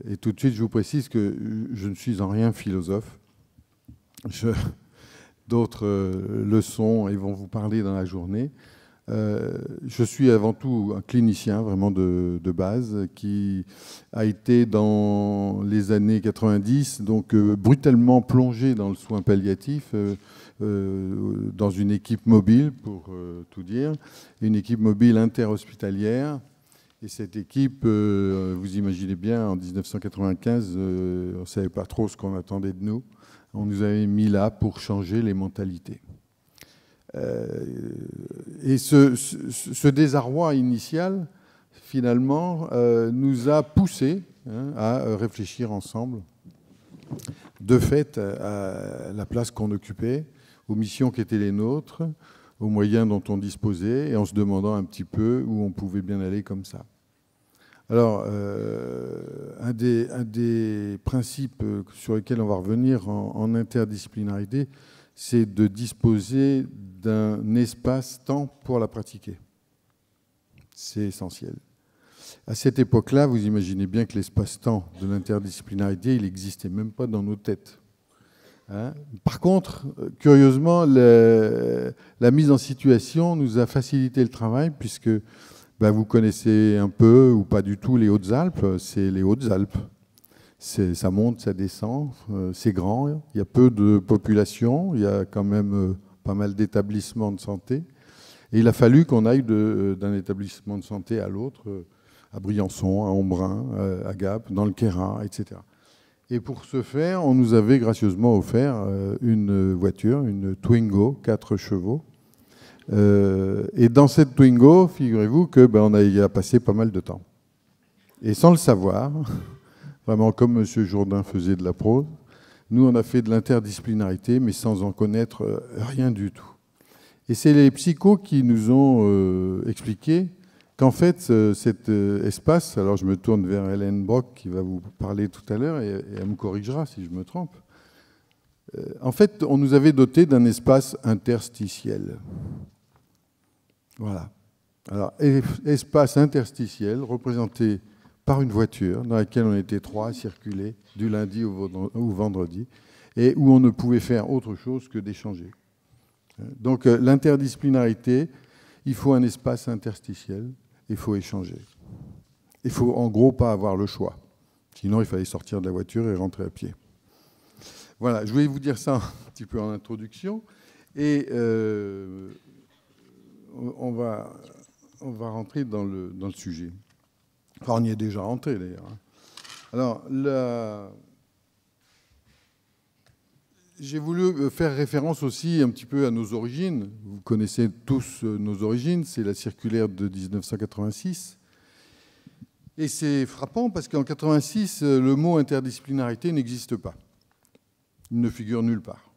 Et tout de suite, je vous précise que je ne suis en rien philosophe. D'autres le sont et vont vous parler dans la journée. Je suis avant tout un clinicien vraiment de base qui a été dans les années 90 donc brutalement plongé dans le soin palliatif dans une équipe mobile pour tout dire, une équipe mobile interhospitalière. Et cette équipe, vous imaginez bien, en 1995, on ne savait pas trop ce qu'on attendait de nous. On nous avait mis là pour changer les mentalités. Et ce désarroi initial, finalement, nous a poussés à réfléchir ensemble, de fait, à la place qu'on occupait, aux missions qui étaient les nôtres, aux moyens dont on disposait, et en se demandant un petit peu où on pouvait bien aller comme ça. Alors, un des principes sur lesquels on va revenir en interdisciplinarité, c'est de disposer d'un espace-temps pour la pratiquer. C'est essentiel. À cette époque-là, vous imaginez bien que l'espace-temps de l'interdisciplinarité, il n'existait même pas dans nos têtes. Hein. Par contre, curieusement, la mise en situation nous a facilité le travail puisque vous connaissez un peu ou pas du tout les Hautes-Alpes. C'est les Hautes-Alpes. Ça monte, ça descend, c'est grand, il y a peu de population, il y a quand même pas mal d'établissements de santé. Et il a fallu qu'on aille d'un établissement de santé à l'autre, à Briançon, à Embrun, à Gap, dans le Queyras, etc. Et pour ce faire, on nous avait gracieusement offert une voiture, une Twingo, 4 chevaux. Et dans cette Twingo, figurez-vous qu'on y a passé pas mal de temps. Et sans le savoir, vraiment comme M. Jourdain faisait de la prose, nous on a fait de l'interdisciplinarité, mais sans en connaître rien du tout. Et c'est les psychos qui nous ont expliqué qu'en fait cet espace, alors je me tourne vers Hélène Brock qui va vous parler tout à l'heure, et elle me corrigera si je me trompe. En fait, on nous avait doté d'un espace interstitiel. Voilà. Alors, espace interstitiel représenté par une voiture dans laquelle on était 3 à circuler du lundi au vendredi et où on ne pouvait faire autre chose que d'échanger. Donc l'interdisciplinarité, il faut un espace interstitiel, il faut échanger. Il faut en gros pas avoir le choix. Sinon, il fallait sortir de la voiture et rentrer à pied. Voilà, je voulais vous dire ça un petit peu en introduction. Et on va rentrer dans le sujet. Enfin, on y est déjà rentré, d'ailleurs. Alors, j'ai voulu faire référence aussi un petit peu à nos origines. Vous connaissez tous nos origines, c'est la circulaire de 1986. Et c'est frappant parce qu'en 1986, le mot interdisciplinarité n'existe pas. Il ne figure nulle part.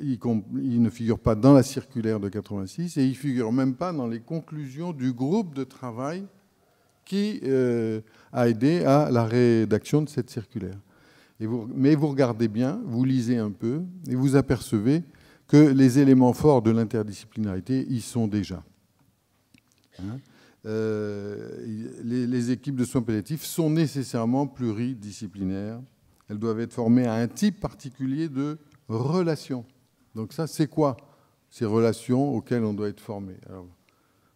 Il ne figure pas dans la circulaire de 1986 et il ne figure même pas dans les conclusions du groupe de travail qui a aidé à la rédaction de cette circulaire. Mais vous regardez bien, vous lisez un peu, et vous apercevez que les éléments forts de l'interdisciplinarité y sont déjà. Les équipes de soins palliatifs sont nécessairement pluridisciplinaires. Elles doivent être formées à un type particulier de relations. Donc ça, c'est quoi ces relations auxquelles on doit être formé? Alors,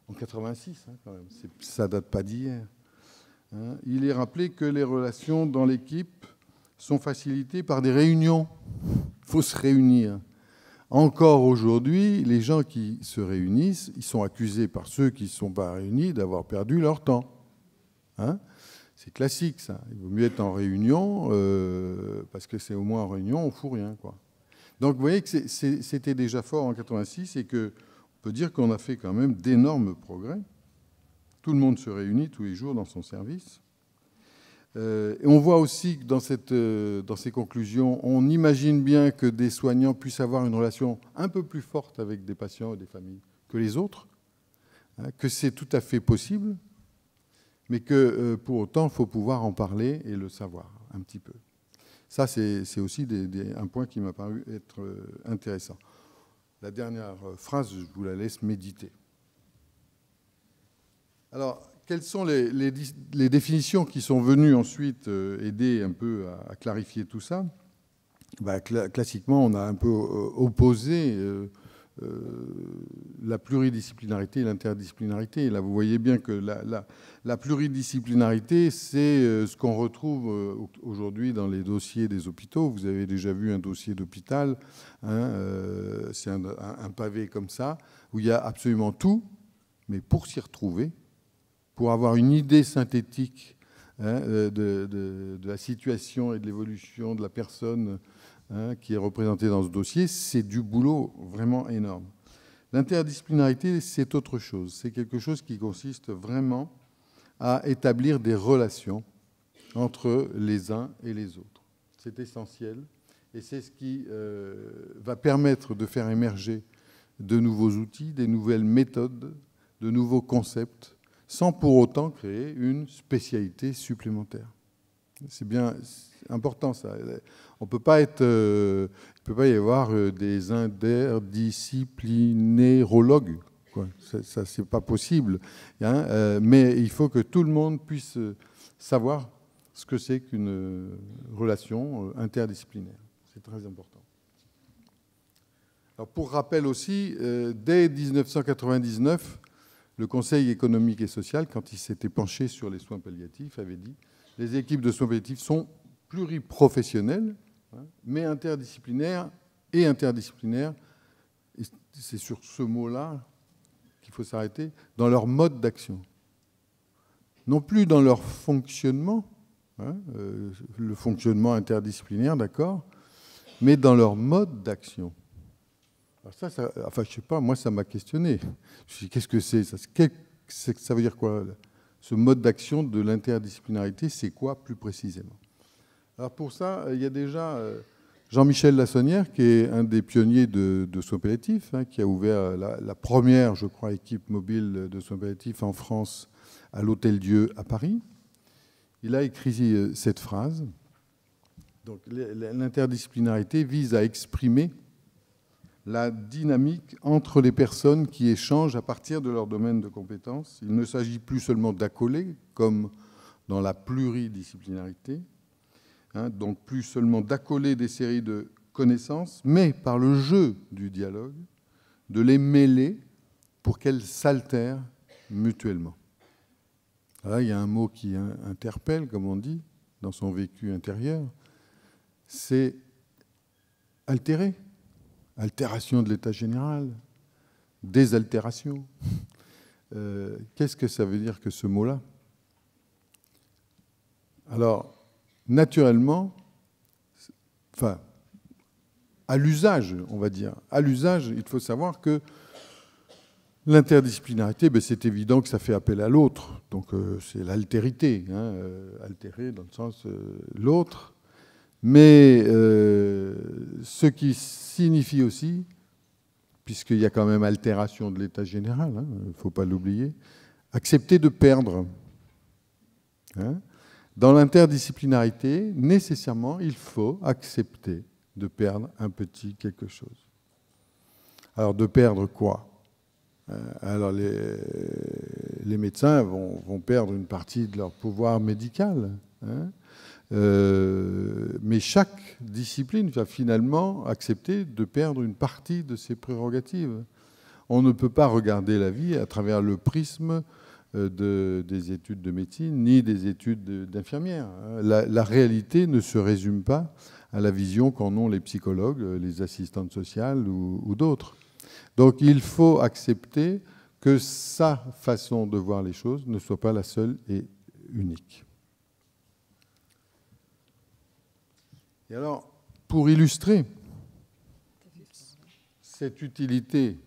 en 86, quand même, ça ne date pas d'hier. Il est rappelé que les relations dans l'équipe sont facilitées par des réunions. Il faut se réunir. Encore aujourd'hui, les gens qui se réunissent, ils sont accusés par ceux qui ne sont pas réunis d'avoir perdu leur temps. C'est classique, ça. Il vaut mieux être en réunion, parce que c'est au moins en réunion, on ne fout rien, quoi. Donc vous voyez que c'était déjà fort en 86 et qu'on peut dire qu'on a fait quand même d'énormes progrès. Tout le monde se réunit tous les jours dans son service. Et on voit aussi que dans ces conclusions, on imagine bien que des soignants puissent avoir une relation un peu plus forte avec des patients et des familles que les autres, que c'est tout à fait possible, mais que pour autant, il faut pouvoir en parler et le savoir un petit peu. Ça, c'est aussi un point qui m'a paru être intéressant. La dernière phrase, je vous la laisse méditer. Alors, quelles sont les définitions qui sont venues ensuite aider un peu à clarifier tout ça? Classiquement, on a un peu opposé la pluridisciplinarité et l'interdisciplinarité. Et là, vous voyez bien que la pluridisciplinarité, c'est ce qu'on retrouve aujourd'hui dans les dossiers des hôpitaux. Vous avez déjà vu un dossier d'hôpital, hein, c'est un pavé comme ça, où il y a absolument tout, mais pour s'y retrouver, pour avoir une idée synthétique, hein, de la situation et de l'évolution de la personne, hein, qui est représentée dans ce dossier, c'est du boulot vraiment énorme. L'interdisciplinarité, c'est autre chose. C'est quelque chose qui consiste vraiment à établir des relations entre les uns et les autres. C'est essentiel et c'est ce qui va permettre de faire émerger de nouveaux outils, des nouvelles méthodes, de nouveaux concepts, sans pour autant créer une spécialité supplémentaire. C'est bien important, ça. On ne peut pas être, il ne peut pas y avoir des interdisciplinérologues, quoi. Ça, c'est pas possible, hein, mais il faut que tout le monde puisse savoir ce que c'est qu'une relation interdisciplinaire. C'est très important. Alors, pour rappel aussi, dès 1999, le Conseil économique et social, quand il s'était penché sur les soins palliatifs, avait dit « Les équipes de soins palliatifs sont pluriprofessionnelles, hein, mais interdisciplinaires et interdisciplinaires. » C'est sur ce mot-là qu'il faut s'arrêter, dans leur mode d'action. Non plus dans leur fonctionnement, hein, le fonctionnement interdisciplinaire, d'accord, mais dans leur mode d'action. Ça, enfin, je ne sais pas, moi, ça m'a questionné. Je me suis dit, qu'est-ce que c'est ça, ça veut dire quoi, ce mode d'action de l'interdisciplinarité, c'est quoi plus précisément? Alors pour ça, il y a déjà Jean-Michel Lassonnière, qui est un des pionniers de soins palliatifs, hein, qui a ouvert la première, je crois, équipe mobile de soins palliatifs en France à l'Hôtel-Dieu à Paris. Il a écrit cette phrase. Donc, l'interdisciplinarité vise à exprimer la dynamique entre les personnes qui échangent à partir de leur domaine de compétences. Il ne s'agit plus seulement d'accoler, comme dans la pluridisciplinarité, hein, donc plus seulement d'accoler des séries de connaissances, mais par le jeu du dialogue, de les mêler pour qu'elles s'altèrent mutuellement. Là, il y a un mot qui interpelle, comme on dit, dans son vécu intérieur, c'est altérer. Altération de l'état général, désaltération. Qu'est-ce que ça veut dire que ce mot-là? Alors, naturellement, enfin, à l'usage, on va dire, à l'usage, il faut savoir que l'interdisciplinarité, ben, c'est évident que ça fait appel à l'autre. Donc, c'est l'altérité, hein, altérer dans le sens l'autre. Mais ce qui signifie aussi, puisqu'il y a quand même altération de l'état général, il ne faut pas l'oublier, accepter de perdre. Hein. Dans l'interdisciplinarité, nécessairement, il faut accepter de perdre un petit quelque chose. Alors, de perdre quoi? Alors, les médecins vont perdre une partie de leur pouvoir médical, hein. Mais chaque discipline va finalement accepter de perdre une partie de ses prérogatives. On ne peut pas regarder la vie à travers le prisme des études de médecine ni des études d'infirmière. La réalité ne se résume pas à la vision qu'en ont les psychologues, les assistantes sociales ou d'autres. Donc il faut accepter que sa façon de voir les choses ne soit pas la seule et unique. Et alors, pour illustrer cette utilité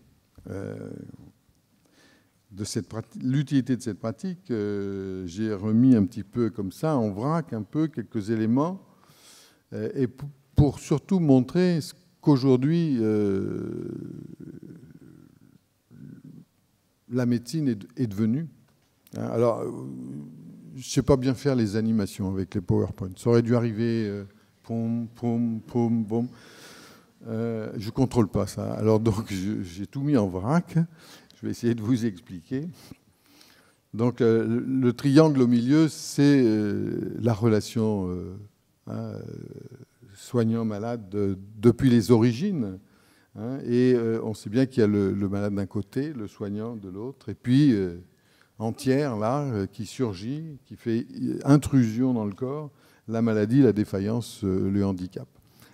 l'utilité de cette pratique, j'ai remis un petit peu comme ça, en vrac, un peu quelques éléments, et pour surtout montrer qu'aujourd'hui, la médecine est devenue. Alors, je ne sais pas bien faire les animations avec les PowerPoint. Ça aurait dû arriver... Poum, poum, poum, poum. Je ne contrôle pas ça. Alors donc, j'ai tout mis en vrac. Je vais essayer de vous expliquer. Donc le triangle au milieu, c'est la relation soignant-malade depuis les origines. Et on sait bien qu'il y a le malade d'un côté, le soignant de l'autre, et puis entière, là, qui surgit, qui fait intrusion dans le corps, la maladie, la défaillance, le handicap.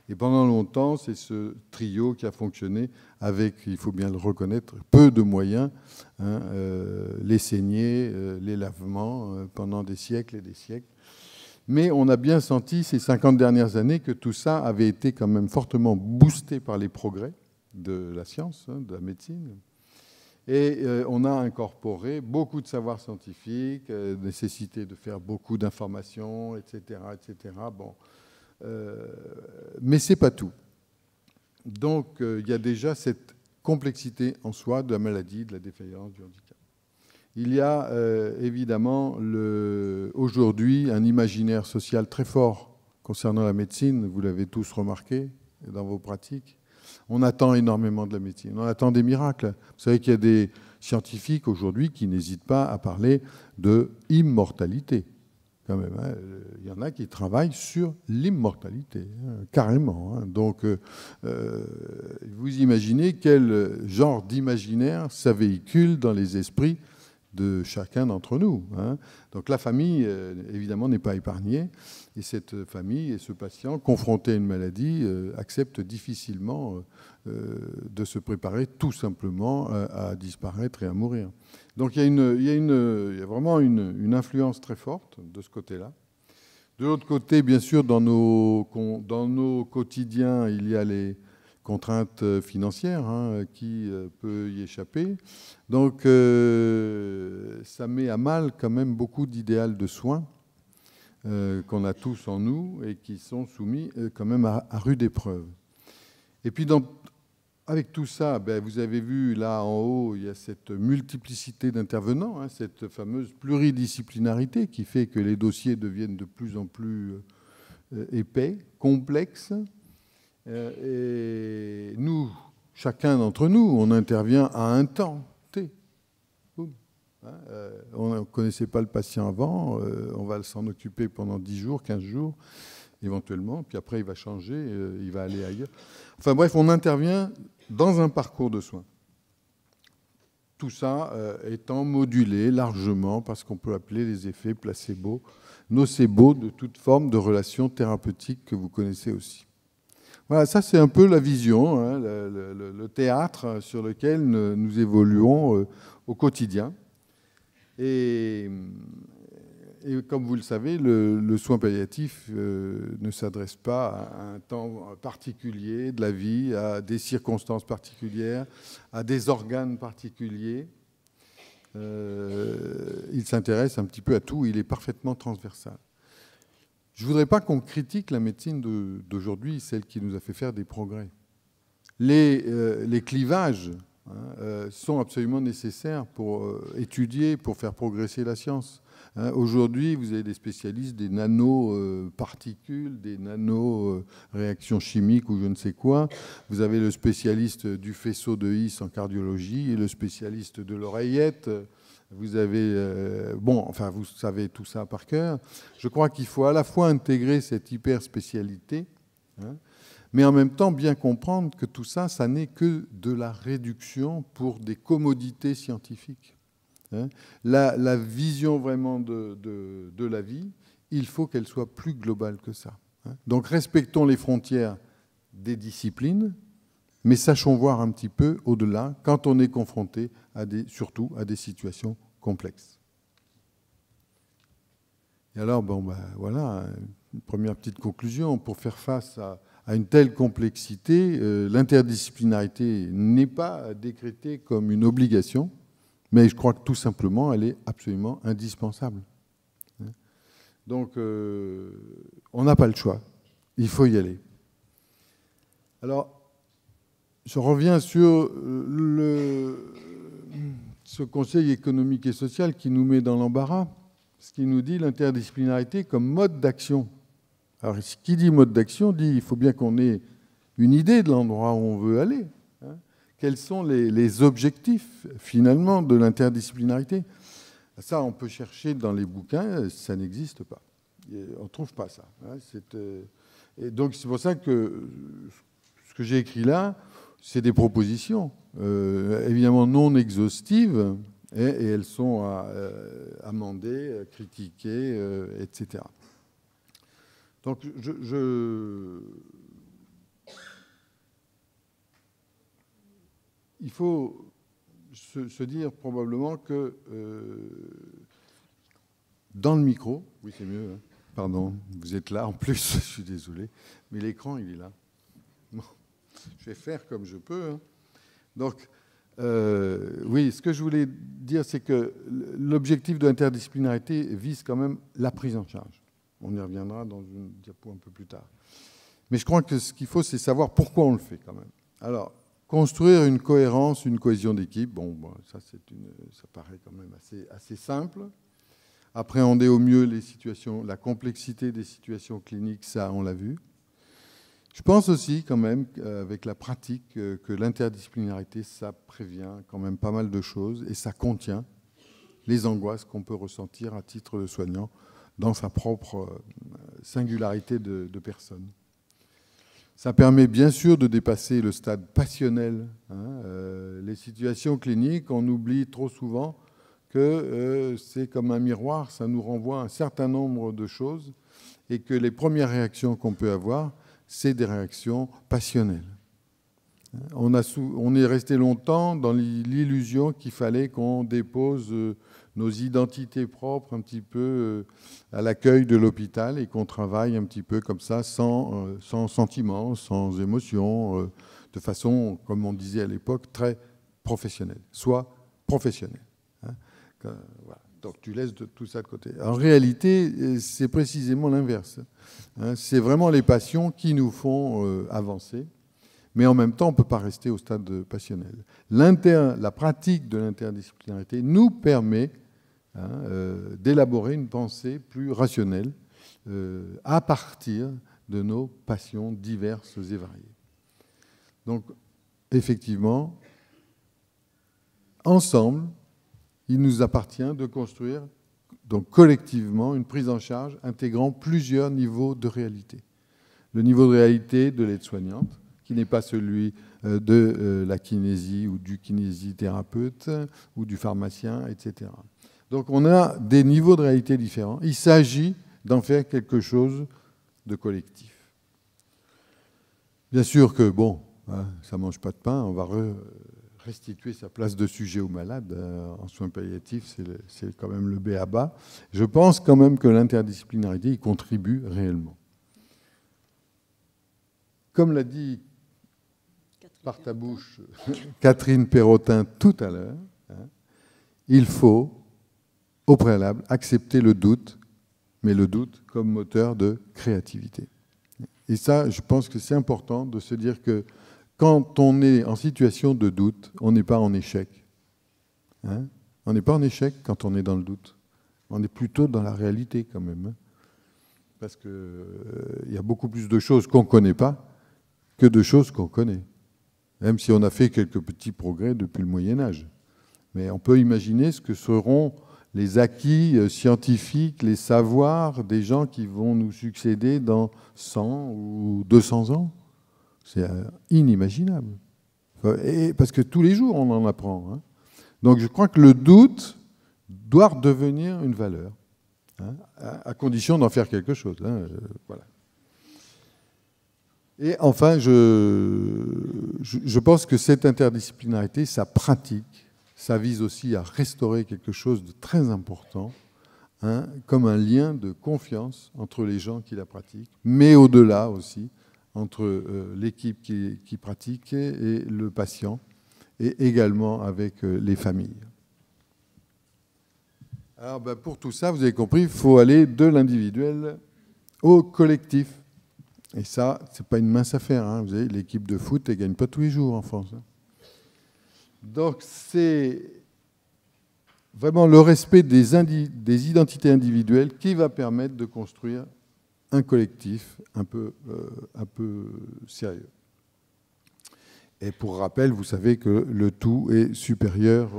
Et pendant longtemps, c'est ce trio qui a fonctionné avec, il faut bien le reconnaître, peu de moyens, les saignées, les lavements, pendant des siècles et des siècles. Mais on a bien senti ces 50 dernières années que tout ça avait été quand même fortement boosté par les progrès de la science, de la médecine. Et on a incorporé beaucoup de savoirs scientifiques, nécessité de faire beaucoup d'informations, etc., etc. Bon. Mais ce n'est pas tout. Donc, il y a déjà cette complexité en soi de la maladie, de la défaillance, du handicap. Il y a évidemment aujourd'hui un imaginaire social très fort concernant la médecine. Vous l'avez tous remarqué dans vos pratiques. On attend énormément de la médecine. On attend des miracles. Vous savez qu'il y a des scientifiques aujourd'hui qui n'hésitent pas à parler de immortalité. Quand même, hein. Il y en a qui travaillent sur l'immortalité, carrément. Donc, vous imaginez quel genre d'imaginaire ça véhicule dans les esprits de chacun d'entre nous. Donc la famille, évidemment, n'est pas épargnée. Et cette famille et ce patient, confronté à une maladie, accepte difficilement de se préparer tout simplement à disparaître et à mourir. Donc il y a vraiment une influence très forte de ce côté-là. De l'autre côté, bien sûr, dans nos quotidiens, il y a les contraintes financières, qui peut y échapper. Donc, ça met à mal quand même beaucoup d'idéals de soins qu'on a tous en nous et qui sont soumis quand même à rude épreuve. Et puis, avec tout ça, vous avez vu là en haut, il y a cette multiplicité d'intervenants, cette fameuse pluridisciplinarité qui fait que les dossiers deviennent de plus en plus épais, complexes. Et nous, chacun d'entre nous, on intervient à un temps T. On ne connaissait pas le patient avant, on va s'en occuper pendant 10 jours, 15 jours, éventuellement, puis après il va changer, il va aller ailleurs. Enfin bref, on intervient dans un parcours de soins. Tout ça étant modulé largement par ce qu'on peut appeler les effets placebo, nocebo de toute forme de relation thérapeutique que vous connaissez aussi. Voilà, ça c'est un peu la vision, le théâtre sur lequel nous évoluons au quotidien. Et comme vous le savez, le soin palliatif ne s'adresse pas à un temps particulier de la vie, à des circonstances particulières, à des organes particuliers. Il s'intéresse un petit peu à tout, il est parfaitement transversal. Je ne voudrais pas qu'on critique la médecine d'aujourd'hui, celle qui nous a fait faire des progrès. Les clivages sont absolument nécessaires pour étudier, pour faire progresser la science. Aujourd'hui, vous avez des spécialistes des nanoparticules, des nanoréactions chimiques ou je ne sais quoi. Vous avez le spécialiste du faisceau de His en cardiologie et le spécialiste de l'oreillette. Vous avez, vous savez tout ça par cœur. Je crois qu'il faut à la fois intégrer cette hyper-spécialité, mais en même temps bien comprendre que tout ça, ça n'est que de la réduction pour des commodités scientifiques. La vision vraiment de la vie, il faut qu'elle soit plus globale que ça. Donc respectons les frontières des disciplines, mais sachons voir un petit peu au-delà quand on est confronté surtout à des situations complexes. Et alors, voilà, une première petite conclusion. Pour faire face à une telle complexité, l'interdisciplinarité n'est pas décrétée comme une obligation, mais je crois que tout simplement, elle est absolument indispensable. Donc, on n'a pas le choix. Il faut y aller. Alors, je reviens sur ce Conseil économique et social qui nous met dans l'embarras, ce qui nous dit l'interdisciplinarité comme mode d'action. Alors, ce qui dit mode d'action dit qu'il faut bien qu'on ait une idée de l'endroit où on veut aller. Quels sont les objectifs, finalement, de l'interdisciplinarité? Ça, on peut chercher dans les bouquins, ça n'existe pas. On ne trouve pas ça. Et donc, c'est pour ça que ce que j'ai écrit là, c'est des propositions, évidemment non exhaustives, et elles sont amendées, critiquées, etc. Donc, il faut se dire probablement que dans le micro, oui c'est mieux, hein, pardon, vous êtes là en plus, je suis désolé, mais l'écran il est là. Bon, je vais faire comme je peux. Hein. Donc, oui, ce que je voulais dire, c'est que l'objectif de l'interdisciplinarité vise quand même la prise en charge. On y reviendra dans une diapo un peu plus tard. Mais je crois que ce qu'il faut, c'est savoir pourquoi on le fait quand même. Alors, construire une cohérence, une cohésion d'équipe, bon, ça paraît quand même assez simple. Appréhender au mieux les situations, la complexité des situations cliniques, ça, on l'a vu. Je pense aussi quand même, avec la pratique, que l'interdisciplinarité, ça prévient quand même pas mal de choses et ça contient les angoisses qu'on peut ressentir à titre de soignant dans sa propre singularité de personne. Ça permet bien sûr de dépasser le stade passionnel. Hein. Les situations cliniques, on oublie trop souvent que c'est comme un miroir, ça nous renvoie un certain nombre de choses et que les premières réactions qu'on peut avoir, c'est des réactions passionnelles. On est resté longtemps dans l'illusion qu'il fallait qu'on dépose nos identités propres un petit peu à l'accueil de l'hôpital et qu'on travaille un petit peu comme ça, sans sentiment, sans émotion, de façon, comme on disait à l'époque, très professionnelle. Soit professionnelle. Hein. Voilà. Donc tu laisses tout ça de côté. En réalité, c'est précisément l'inverse. Hein. C'est vraiment les passions qui nous font avancer. Mais en même temps, on ne peut pas rester au stade passionnel. La pratique de l'interdisciplinarité nous permet d'élaborer une pensée plus rationnelle à partir de nos passions diverses et variées. Donc, effectivement, ensemble, il nous appartient de construire donc collectivement une prise en charge intégrant plusieurs niveaux de réalité. Le niveau de réalité de l'aide-soignante, qui n'est pas celui de la kinésie ou du kinésithérapeute ou du pharmacien, etc. Donc on a des niveaux de réalité différents. Il s'agit d'en faire quelque chose de collectif. Bien sûr que, bon, hein, ça ne mange pas de pain, on va restituer sa place de sujet aux malades. En soins palliatifs, c'est quand même le b.a.-ba. Je pense quand même que l'interdisciplinarité y contribue réellement. Comme l'a dit par ta bouche Catherine Perrotin tout à l'heure, hein, il faut, au préalable, accepter le doute, mais le doute comme moteur de créativité. Et ça, je pense que c'est important de se dire que quand on est en situation de doute, on n'est pas en échec. Hein. On n'est pas en échec quand on est dans le doute. On est plutôt dans la réalité quand même. Hein. Parce qu'il y a beaucoup plus de choses qu'on ne connaît pas que de choses qu'on connaît. Même si on a fait quelques petits progrès depuis le Moyen-Âge. Mais on peut imaginer ce que seront les acquis scientifiques, les savoirs des gens qui vont nous succéder dans 100 ou 200 ans. C'est inimaginable. Et parce que tous les jours, on en apprend. Hein. Donc je crois que le doute doit devenir une valeur, hein, à condition d'en faire quelque chose. Hein, voilà. Et enfin, je pense que cette interdisciplinarité, sa pratique, ça vise aussi à restaurer quelque chose de très important, hein, comme un lien de confiance entre les gens qui la pratiquent, mais au-delà aussi, entre l'équipe qui pratique et le patient, et également avec les familles. Alors, pour tout ça, vous avez compris, il faut aller de l'individuel au collectif. Et ça, ce n'est pas une mince affaire. Hein. Vous savez, l'équipe de foot, elle ne gagne pas tous les jours en France. Hein. Donc, c'est vraiment le respect des identités individuelles qui va permettre de construire un collectif un peu sérieux. Et pour rappel, vous savez que le tout est supérieur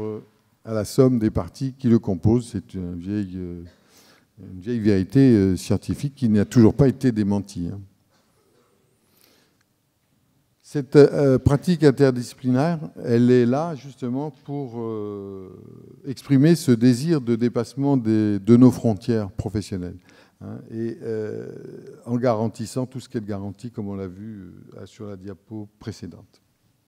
à la somme des parties qui le composent. C'est une vieille vérité scientifique qui n'a toujours pas été démentie. Cette pratique interdisciplinaire, elle est là justement pour exprimer ce désir de dépassement de nos frontières professionnelles, et en garantissant tout ce qu'elle garantit, comme on l'a vu sur la diapo précédente.